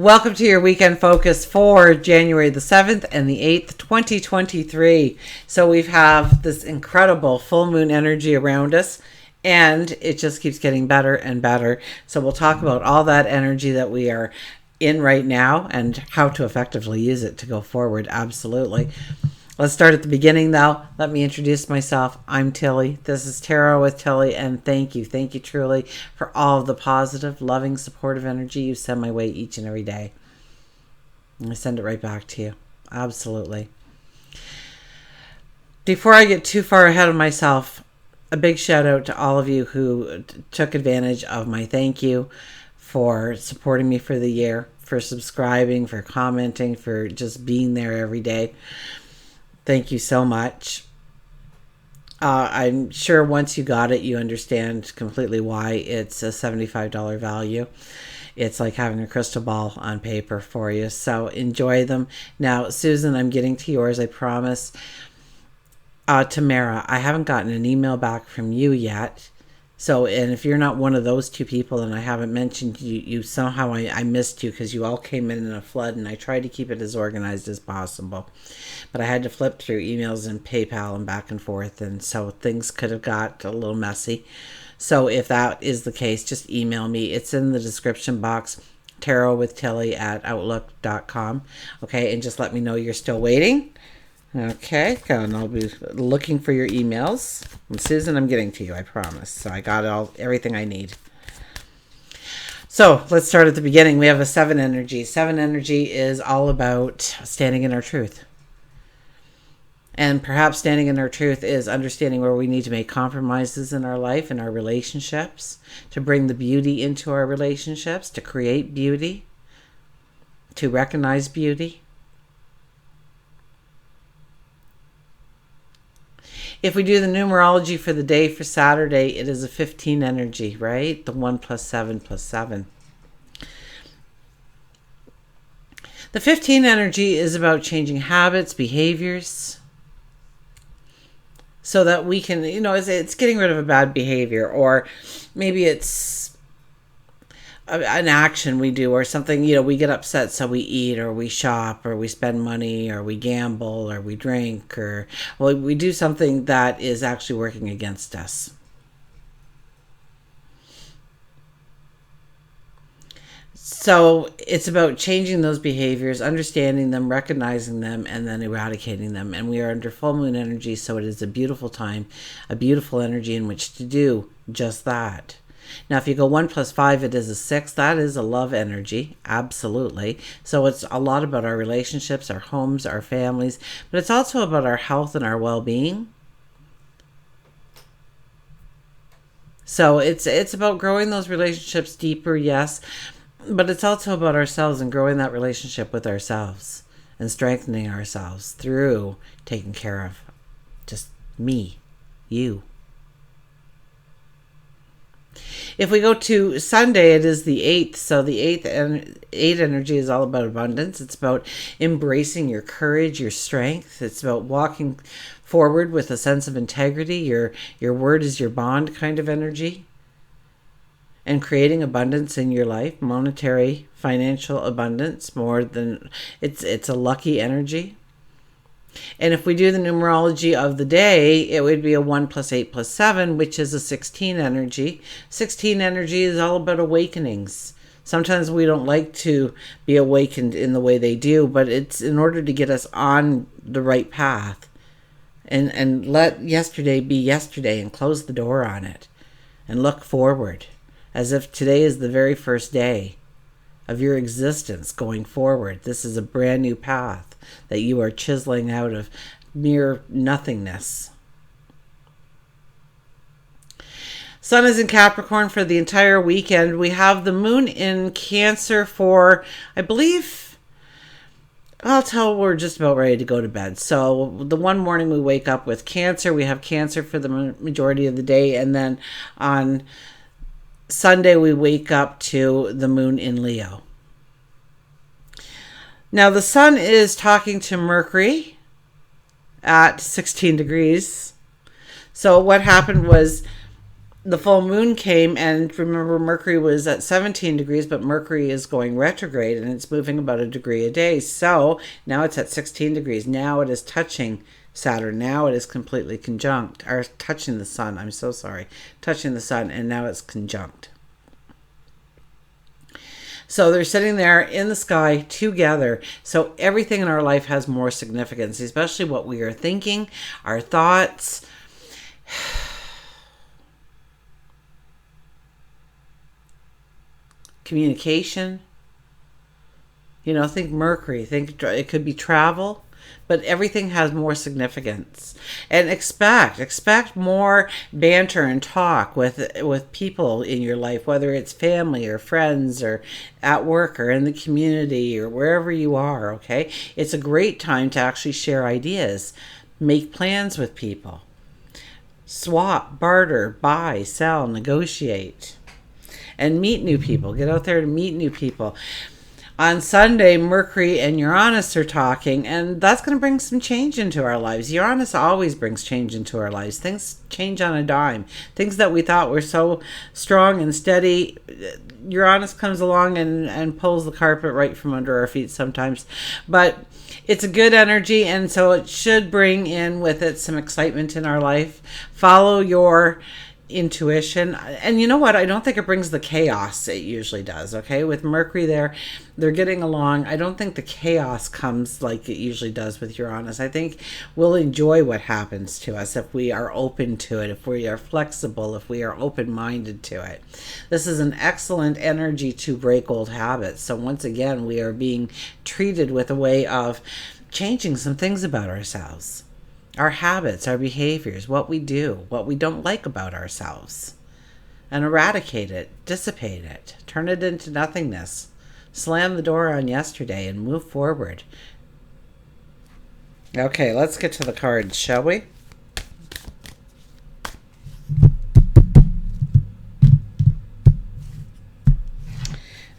Welcome to your weekend focus for January the 7th and the 8th, 2023. So we have this incredible full moon energy around us, and it just keeps getting better and better. So we'll talk about all that energy that we are in right now and how to effectively use it to go forward. Absolutely. Let's start at the beginning, though. Let me introduce myself. I'm Tilly. This is Tarot with Tilly, and thank you truly for all of the positive, loving, supportive energy you send my way each and every day. I send it right back to you. Absolutely. Before I get too far ahead of myself, a big shout out to all of you who took advantage of my thank you for supporting me for the year, for subscribing, for commenting, for just being there every day. Thank you so much. I'm sure once you got it, you understand completely why it's a $75 value. It's like having a crystal ball on paper for you. So enjoy them. Now, Susan, I'm getting to yours, I promise. Tamara, I haven't gotten an email back from you yet. So, and if you're not one of those two people and I haven't mentioned you somehow I missed you because you all came in a flood, and I tried to keep it as organized as possible. But I had to flip through emails and PayPal and back and forth, and so things could have got a little messy. So if that is the case, just email me. It's in the description box, tarotwithtilly@outlook.com. Okay, and just let me know you're still waiting. Okay, and I'll be looking for your emails. And Susan, I'm getting to you, I promise. So I got everything I need. So let's start at the beginning. We have a 7 energy. 7 energy is all about standing in our truth. And perhaps standing in our truth is understanding where we need to make compromises in our life and our relationships, to bring the beauty into our relationships, to create beauty, to recognize beauty. If we do the numerology for the day for Saturday, it is a 15 energy, right? The 1 + 7 + 7. The 15 energy is about changing habits, behaviors, so that we can, it's getting rid of a bad behavior, or maybe it's an action we do or something, we get upset, so we eat or we shop or we spend money or we gamble or we drink, or we do something that is actually working against us. So it's about changing those behaviors, understanding them, recognizing them, and then eradicating them. And we are under full moon energy, so it is a beautiful time, a beautiful energy in which to do just that. Now, if you go 1 + 5, it is a 6. That is a love energy, absolutely. So it's a lot about our relationships, our homes, our families, but it's also about our health and our well-being. So it's about growing those relationships deeper, yes, but it's also about ourselves and growing that relationship with ourselves and strengthening ourselves through taking care of just me, you. If we go to Sunday, it is the 8th. So the 8 energy is all about abundance. It's about embracing your courage, your strength. It's about walking forward with a sense of integrity. Your word is your bond kind of energy. And creating abundance in your life, monetary, financial abundance, more than it's a lucky energy. And if we do the numerology of the day, it would be a 1 + 8 + 7, which is a 16 energy. 16 energy is all about awakenings. Sometimes we don't like to be awakened in the way they do, but it's in order to get us on the right path. And let yesterday be yesterday and close the door on it. And look forward as if today is the very first day of your existence going forward. This is a brand new path that you are chiseling out of mere nothingness. Sun is in Capricorn for the entire weekend. We have the moon in Cancer for, I believe, we're just about ready to go to bed. So the one morning we wake up with Cancer, we have Cancer for the majority of the day. And then on Sunday, we wake up to the moon in Leo. Now, the sun is talking to Mercury at 16 degrees. So what happened was the full moon came, and remember, Mercury was at 17 degrees, but Mercury is going retrograde and it's moving about a degree a day. So now it's at 16 degrees. Now it is touching Saturn. Now it is completely conjunct, or touching the sun. I'm so sorry. Touching the sun, and now it's conjunct. So they're sitting there in the sky together. So everything in our life has more significance, especially what we are thinking, our thoughts. Communication. Think Mercury. Think it could be travel, but everything has more significance. And expect more banter and talk with people in your life, whether it's family or friends or at work or in the community or wherever you are. Okay, it's a great time to actually share ideas, make plans with people, swap, barter, buy, sell, negotiate, and meet new people. Get out there and meet new people. On Sunday, Mercury and Uranus are talking, and that's going to bring some change into our lives. Uranus always brings change into our lives. Things change on a dime. Things that we thought were so strong and steady, Uranus comes along and pulls the carpet right from under our feet sometimes. But it's a good energy, and so it should bring in with it some excitement in our life. Follow your intuition. And you know what? I don't think it brings the chaos it usually does. Okay, with Mercury there, they're getting along. I don't think the chaos comes like it usually does with Uranus. I think we'll enjoy what happens to us if we are open to it, if we are flexible, if we are open-minded to it. This is an excellent energy to break old habits. So once again, we are being treated with a way of changing some things about ourselves. Our habits, our behaviors, what we do, what we don't like about ourselves. And eradicate it, dissipate it, turn it into nothingness. Slam the door on yesterday and move forward. Okay, let's get to the cards, shall we?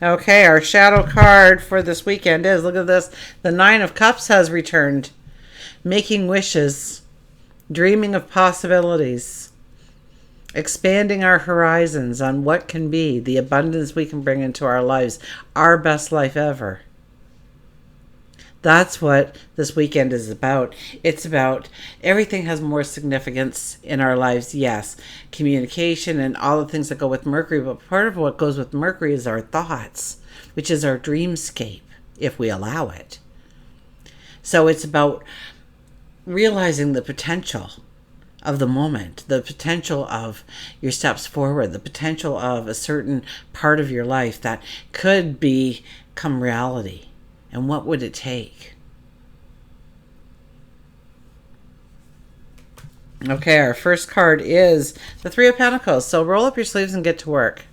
Okay, our shadow card for this weekend is, look at this, the Nine of Cups has returned. Making wishes, dreaming of possibilities, expanding our horizons on what can be, the abundance we can bring into our lives, our best life ever. That's what this weekend is about. It's about everything has more significance in our lives. Yes, communication and all the things that go with Mercury, but part of what goes with Mercury is our thoughts, which is our dreamscape, if we allow it. So it's about realizing the potential of the moment, the potential of your steps forward, the potential of a certain part of your life that could become reality. And what would it take? Okay, our first card is the Three of Pentacles. So roll up your sleeves and get to work.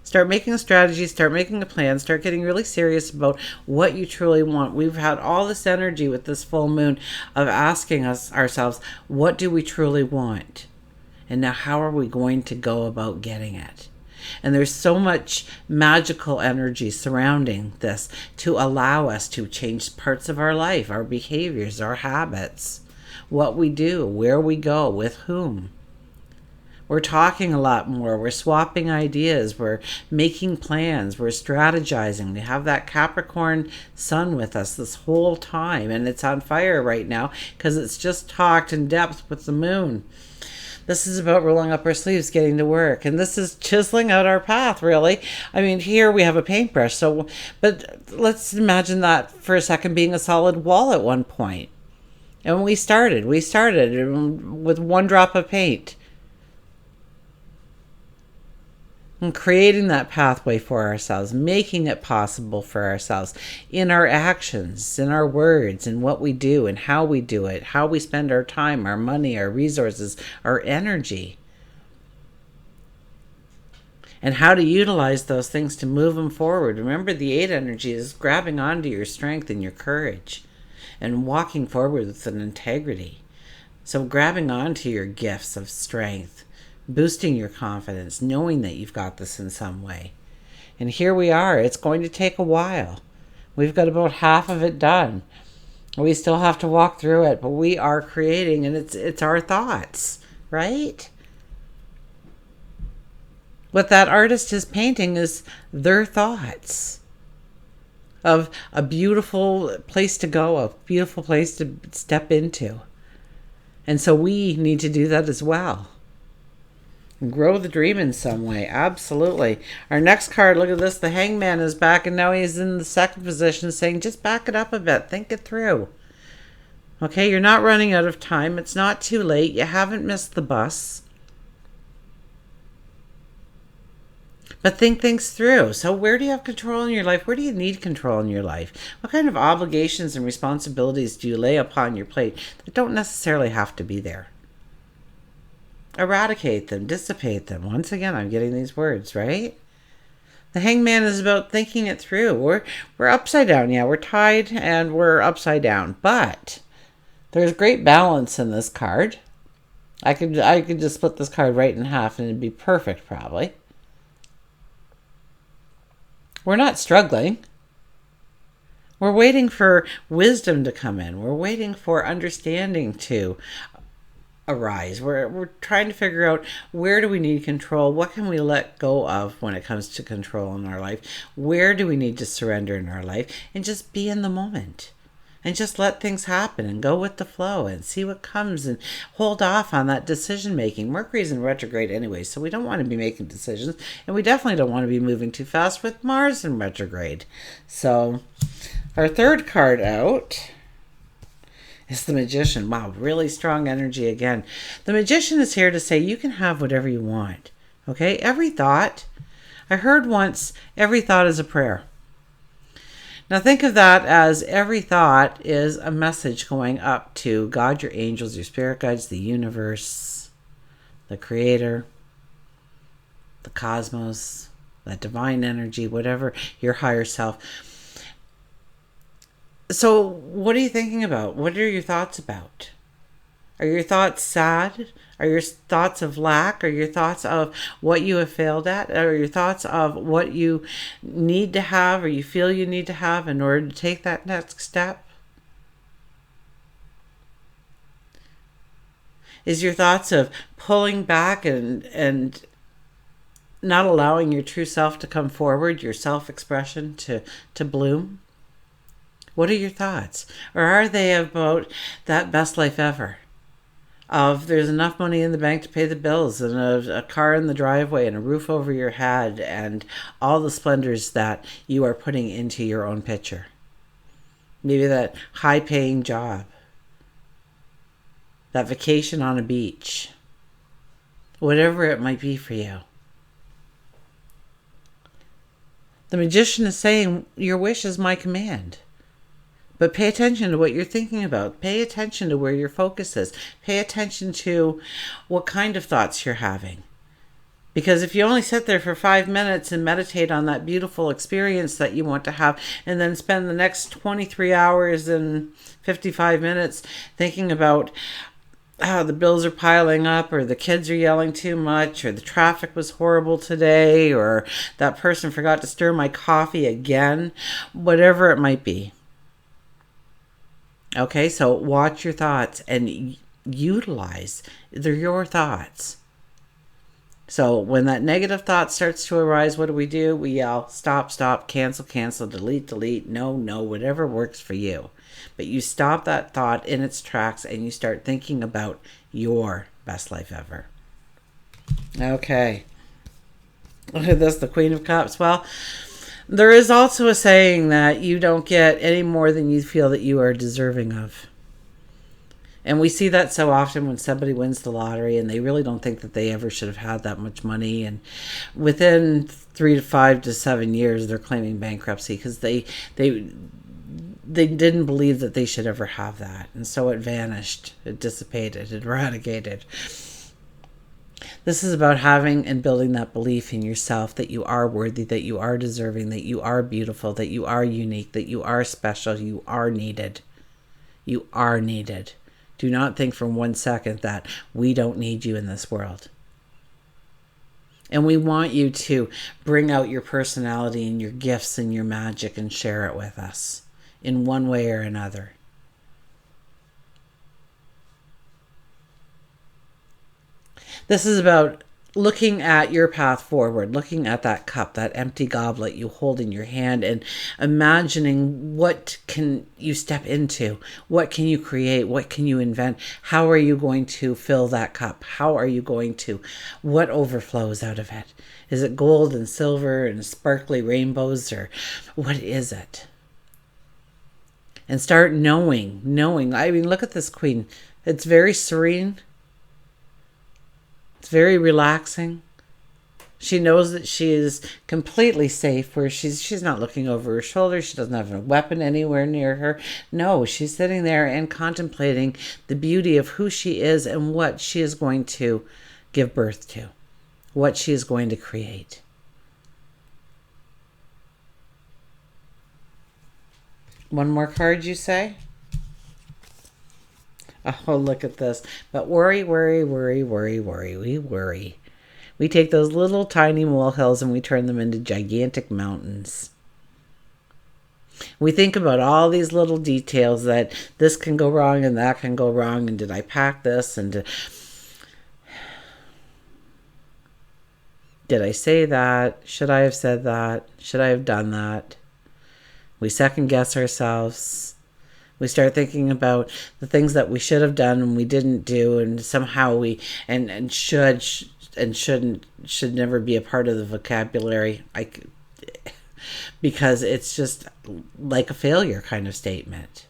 Start making a strategy, start making a plan, start getting really serious about what you truly want. We've had all this energy with this full moon of asking ourselves, what do we truly want? And now how are we going to go about getting it? And there's so much magical energy surrounding this to allow us to change parts of our life, our behaviors, our habits, what we do, where we go, with whom. We're talking a lot more. We're swapping ideas. We're making plans. We're strategizing. We have that Capricorn sun with us this whole time. And it's on fire right now because it's just talked in depth with the moon. This is about rolling up our sleeves, getting to work. And this is chiseling out our path, really. I mean, here we have a paintbrush. But let's imagine that for a second being a solid wall at one point. And we started with one drop of paint. And creating that pathway for ourselves, making it possible for ourselves in our actions, in our words, in what we do and how we do it, how we spend our time, our money, our resources, our energy. And how to utilize those things to move them forward. Remember, the 8 energy is grabbing onto your strength and your courage and walking forward with an integrity. So grabbing onto your gifts of strength, boosting your confidence, knowing that you've got this in some way. And here we are. It's going to take a while. We've got about half of it done. We still have to walk through it, but we are creating, and it's our thoughts, right? What that artist is painting is their thoughts of a beautiful place to go, a beautiful place to step into. And so we need to do that as well. And grow the dream in some way. Absolutely. Our next card, look at this. The Hangman is back, and now he's in the second position saying, just back it up a bit. Think it through. Okay, you're not running out of time. It's not too late. You haven't missed the bus. But think things through. So where do you have control in your life? Where do you need control in your life? What kind of obligations and responsibilities do you lay upon your plate that don't necessarily have to be there? Eradicate them, dissipate them. Once again, I'm getting these words, right? The Hangman is about thinking it through. We're upside down. Yeah, we're tied and we're upside down. But there's great balance in this card. I could just split this card right in half and it'd be perfect, probably. We're not struggling. We're waiting for wisdom to come in. We're waiting for understanding to arise. We're trying to figure out, where do we need control? What can we let go of when it comes to control in our life? Where do we need to surrender in our life? And just be in the moment. And just let things happen and go with the flow and see what comes and hold off on that decision making. Mercury's in retrograde anyway, so we don't want to be making decisions. And we definitely don't want to be moving too fast with Mars in retrograde. So our third card out is the Magician. Wow, really strong energy again. The Magician is here to say you can have whatever you want. Okay, every thought. I heard once, every thought is a prayer. Now think of that as every thought is a message going up to God, your angels, your spirit guides, the universe, the creator, the cosmos, that divine energy, whatever, your higher self. So what are you thinking about? What are your thoughts about? Are your thoughts sad? Are your thoughts of lack? Are your thoughts of what you have failed at? Are your thoughts of what you need to have or you feel you need to have in order to take that next step? Is your thoughts of pulling back and not allowing your true self to come forward, your self-expression to bloom? What are your thoughts? Or are they about that best life ever? Of there's enough money in the bank to pay the bills and a car in the driveway and a roof over your head and all the splendors that you are putting into your own picture. Maybe that high-paying job, that vacation on a beach, whatever it might be for you. The Magician is saying, your wish is my command. But pay attention to what you're thinking about. Pay attention to where your focus is. Pay attention to what kind of thoughts you're having. Because if you only sit there for 5 minutes and meditate on that beautiful experience that you want to have, and then spend the next 23 hours and 55 minutes thinking about how the bills are piling up, or the kids are yelling too much, or the traffic was horrible today, or that person forgot to stir my coffee again, whatever it might be. Okay, so watch your thoughts and utilize. They're your thoughts. So when that negative thought starts to arise, what do? We yell, stop, stop, cancel, cancel, delete, delete, no, no, whatever works for you. But you stop that thought in its tracks and you start thinking about your best life ever. Okay. Look at this, the Queen of Cups. Well, there is also a saying that you don't get any more than you feel that you are deserving of. And we see that so often when somebody wins the lottery and they really don't think that they ever should have had that much money. And within 3 to 5 to 7 years, they're claiming bankruptcy because they didn't believe that they should ever have that. And so it vanished, it dissipated, it eradicated. This is about having and building that belief in yourself that you are worthy, that you are deserving, that you are beautiful, that you are unique, that you are special, you are needed. You are needed. Do not think for 1 second that we don't need you in this world. And we want you to bring out your personality and your gifts and your magic and share it with us in one way or another. This is about looking at your path forward, looking at that cup, that empty goblet you hold in your hand, and imagining what can you step into, what can you create, what can you invent, how are you going to fill that cup, how are you going to, what overflows out of it? Is it gold and silver and sparkly rainbows, or what is it? And start knowing. I mean, look at this queen. It's very serene. It's very relaxing. She knows that she is completely safe, where she's not looking over her shoulder. She doesn't have a weapon anywhere near her. No, she's sitting there and contemplating the beauty of who she is and what she is going to give birth to, what she is going to create. One more card, you say? Oh, look at this. But worry. We worry. We take those little tiny molehills and we turn them into gigantic mountains. We think about all these little details, that this can go wrong and that can go wrong, and did I pack this, and did I say that? Should I have said that? Should I have done that? We second guess ourselves. We start thinking about the things that we should have done and we didn't do, and somehow we and should and shouldn't should never be a part of the vocabulary. Because it's just like a failure kind of statement.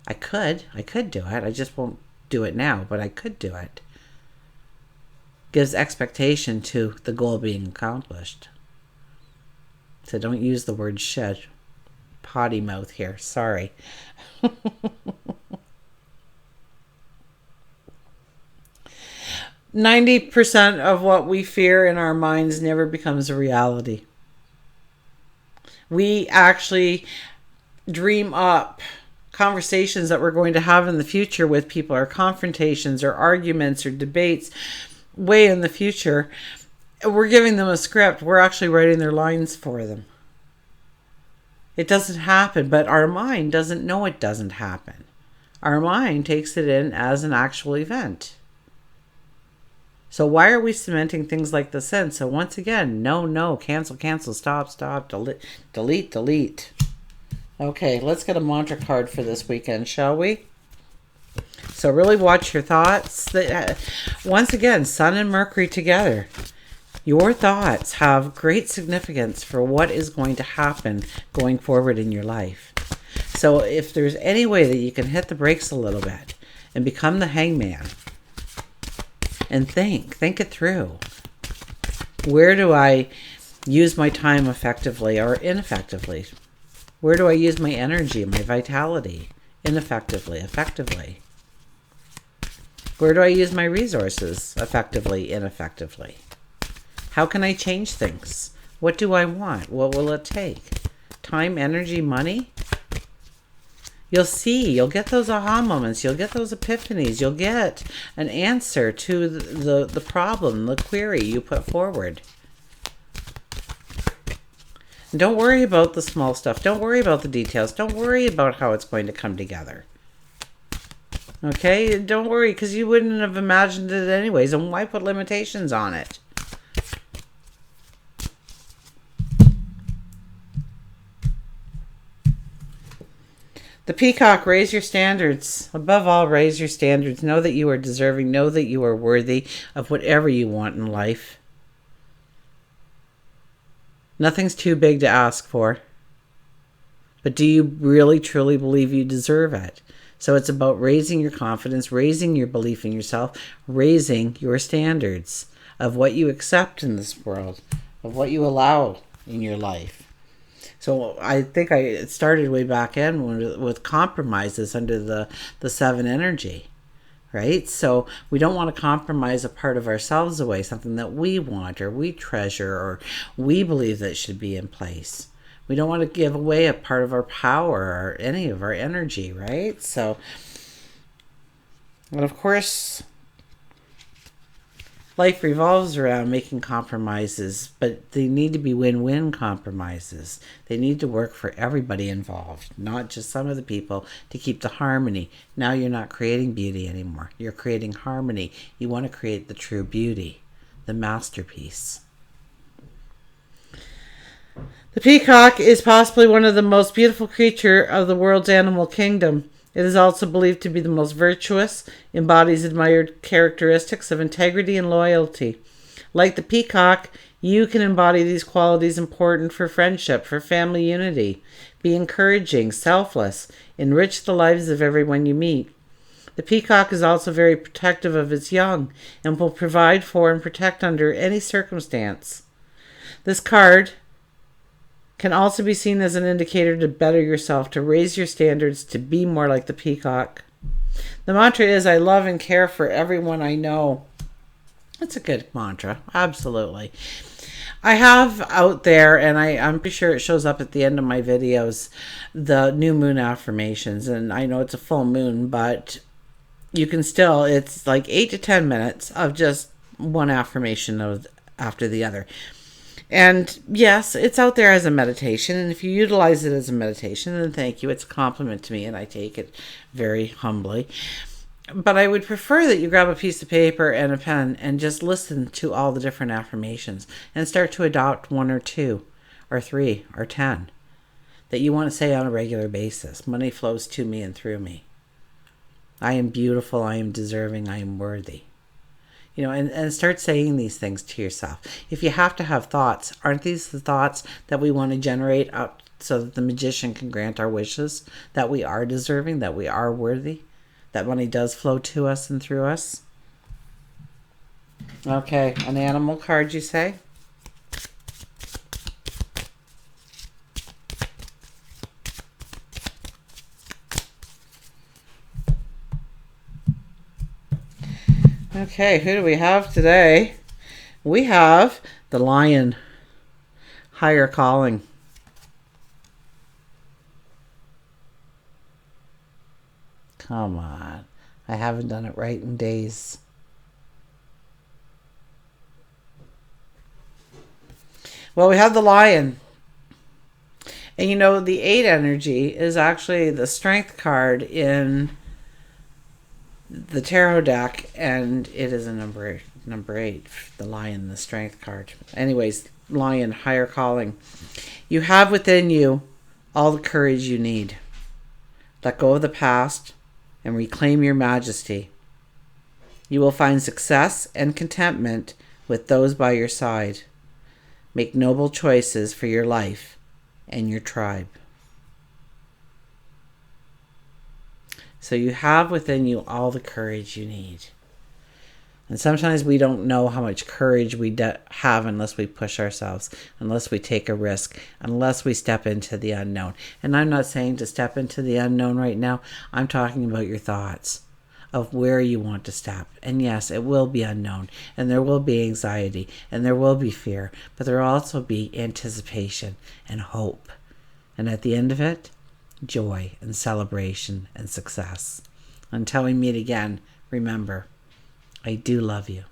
I could do it. I just won't do it now, but I could do it. Gives expectation to the goal being accomplished. So don't use the word should. Potty mouth here. Sorry. 90% of what we fear in our minds never becomes a reality. We actually dream up conversations that we're going to have in the future with people, or confrontations or arguments or debates way in the future. We're giving them a script. We're actually writing their lines for them. It doesn't happen, but our mind doesn't know it doesn't happen. Our mind takes it in as an actual event. So why are we cementing things like this in? So once again, no, cancel, stop, delete. Okay, let's get a mantra card for this weekend, shall we? So really watch your thoughts. Once again, Sun and Mercury together. Your thoughts have great significance for what is going to happen going forward in your life. So if there's any way that you can hit the brakes a little bit and become the hangman and think it through. Where do I use my time effectively or ineffectively? Where do I use my energy, my vitality ineffectively, effectively? Where do I use my resources effectively, ineffectively? How can I change things? What do I want? What will it take? Time, energy, money? You'll see, you'll get those aha moments, you'll get those epiphanies, you'll get an answer to the problem, the query you put forward. And don't worry about the small stuff. Don't worry about the details. Don't worry about how it's going to come together. Okay? Don't worry, because you wouldn't have imagined it anyways, and why put limitations on it? The peacock, raise your standards. Above all, raise your standards. Know that you are deserving. Know that you are worthy of whatever you want in life. Nothing's too big to ask for. But do you really, truly believe you deserve it? So it's about raising your confidence, raising your belief in yourself, raising your standards of what you accept in this world, of what you allow in your life. So I think it started way back in with compromises under the 7 energy, right? So we don't want to compromise a part of ourselves away, something that we want or we treasure or we believe that should be in place. We don't want to give away a part of our power or any of our energy, right? So, and of course, life revolves around making compromises, but they need to be win-win compromises. They need to work for everybody involved, not just some of the people, to keep the harmony. Now you're not creating beauty anymore. You're creating harmony. You want to create the true beauty, the masterpiece. The peacock is possibly one of the most beautiful creatures of the world's animal kingdom. It is also believed to be the most virtuous, embodies admired characteristics of integrity and loyalty. Like the peacock, you can embody these qualities important for friendship, for family unity. Be encouraging, selfless, enrich the lives of everyone you meet. The peacock is also very protective of its young and will provide for and protect under any circumstance. This card can also be seen as an indicator to better yourself, to raise your standards, to be more like the peacock. The mantra is, I love and care for everyone I know. That's a good mantra, absolutely. I have out there, and I'm pretty sure it shows up at the end of my videos, the new Moon Affirmations. And I know it's a full moon, but you can still, it's like 8 to 10 minutes of just one affirmation after the other. And yes, it's out there as a meditation, and if you utilize it as a meditation, then thank you. It's a compliment to me, and I take it very humbly. But I would prefer that you grab a piece of paper and a pen and just listen to all the different affirmations and start to adopt 1 or 2 or 3 or 10 that you want to say on a regular basis. Money flows to me and through me. I am beautiful, I am deserving, I am worthy. And start saying these things to yourself. If you have to have thoughts, aren't these the thoughts that we want to generate up so that the magician can grant our wishes, that we are deserving, that we are worthy, that money does flow to us and through us? Okay, an animal card, you say? Okay, who do we have today? We have the lion, higher calling. Come on, I haven't done it right in days. Well, we have the lion. And the 8 energy is actually the strength card in the tarot deck, and it is a number 8, the lion, the strength card. Anyways, lion, higher calling. You have within you all the courage you need. Let go of the past and reclaim your majesty. You will find success and contentment with those by your side. Make noble choices for your life and your tribe. So you have within you all the courage you need. And sometimes we don't know how much courage we have unless we push ourselves, unless we take a risk, unless we step into the unknown. And I'm not saying to step into the unknown right now. I'm talking about your thoughts of where you want to step. And yes, it will be unknown, and there will be anxiety, and there will be fear, but there will also be anticipation and hope. And at the end of it, joy and celebration and success. Until we meet again, remember, I do love you.